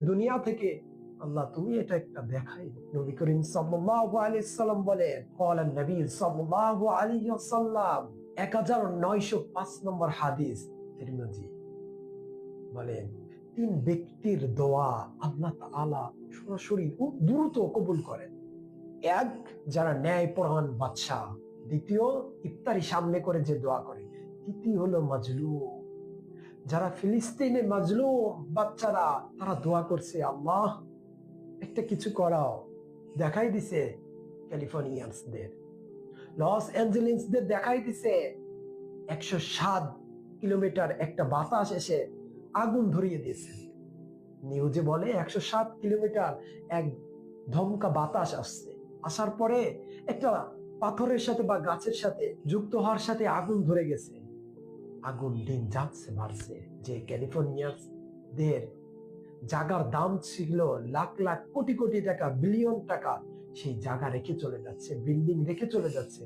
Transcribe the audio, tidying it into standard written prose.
দুনিয়া থেকে। আল্লাহ তুমি এটা একটা দেখাই। নবী করিম সাল্লাল্লাহু আলাইহি সাল্লাম বলেন, قال النبي صلى الله عليه وسلم 1905 নম্বর হাদিস, তিরমিজি বলেন, তিন ব্যক্তির দোয়া আল্লাহ তাআলা সরাসরি ও দ্রুত কবুল করেন। এক, যারা ন্যায়পরায়ণ বাদশাহ। দ্বিতীয়, ইফতারি সামনে করে যে দোয়া করে। তৃতীয় হলো মাজলুম, যারা ফিলিস্তিনে মাজলুম বাচ্চারা, তারা দোয়া করছে, আল্লাহ একটা কিছু করাও। দেখাই দিছে ক্যালিফোর্নিয়ানসদের, লস অ্যাঞ্জেলেসদের দেখাই দিছে 107 কিলোমিটার একটা বাতাস এসে আগুন ধরিয়ে দিয়েছে। নিউজে বলে 107 কিলোমিটার এক ধমকা বাতাস আসছে, আসার পরে একটা পাথরের সাথে বা গাছের সাথে যুক্ত হওয়ার সাথে আগুন ধরে গেছে। আগুন দিন যাচ্ছে বাড়ছে। যে ক্যালিফোর্নিয়ানদের জায়গার দাম ছিল লাখ লাখ কোটি কোটি টাকা, বিলিয়ন টাকা, সেই জায়গা রেখে চলে যাচ্ছে, বিল্ডিং রেখে চলে যাচ্ছে।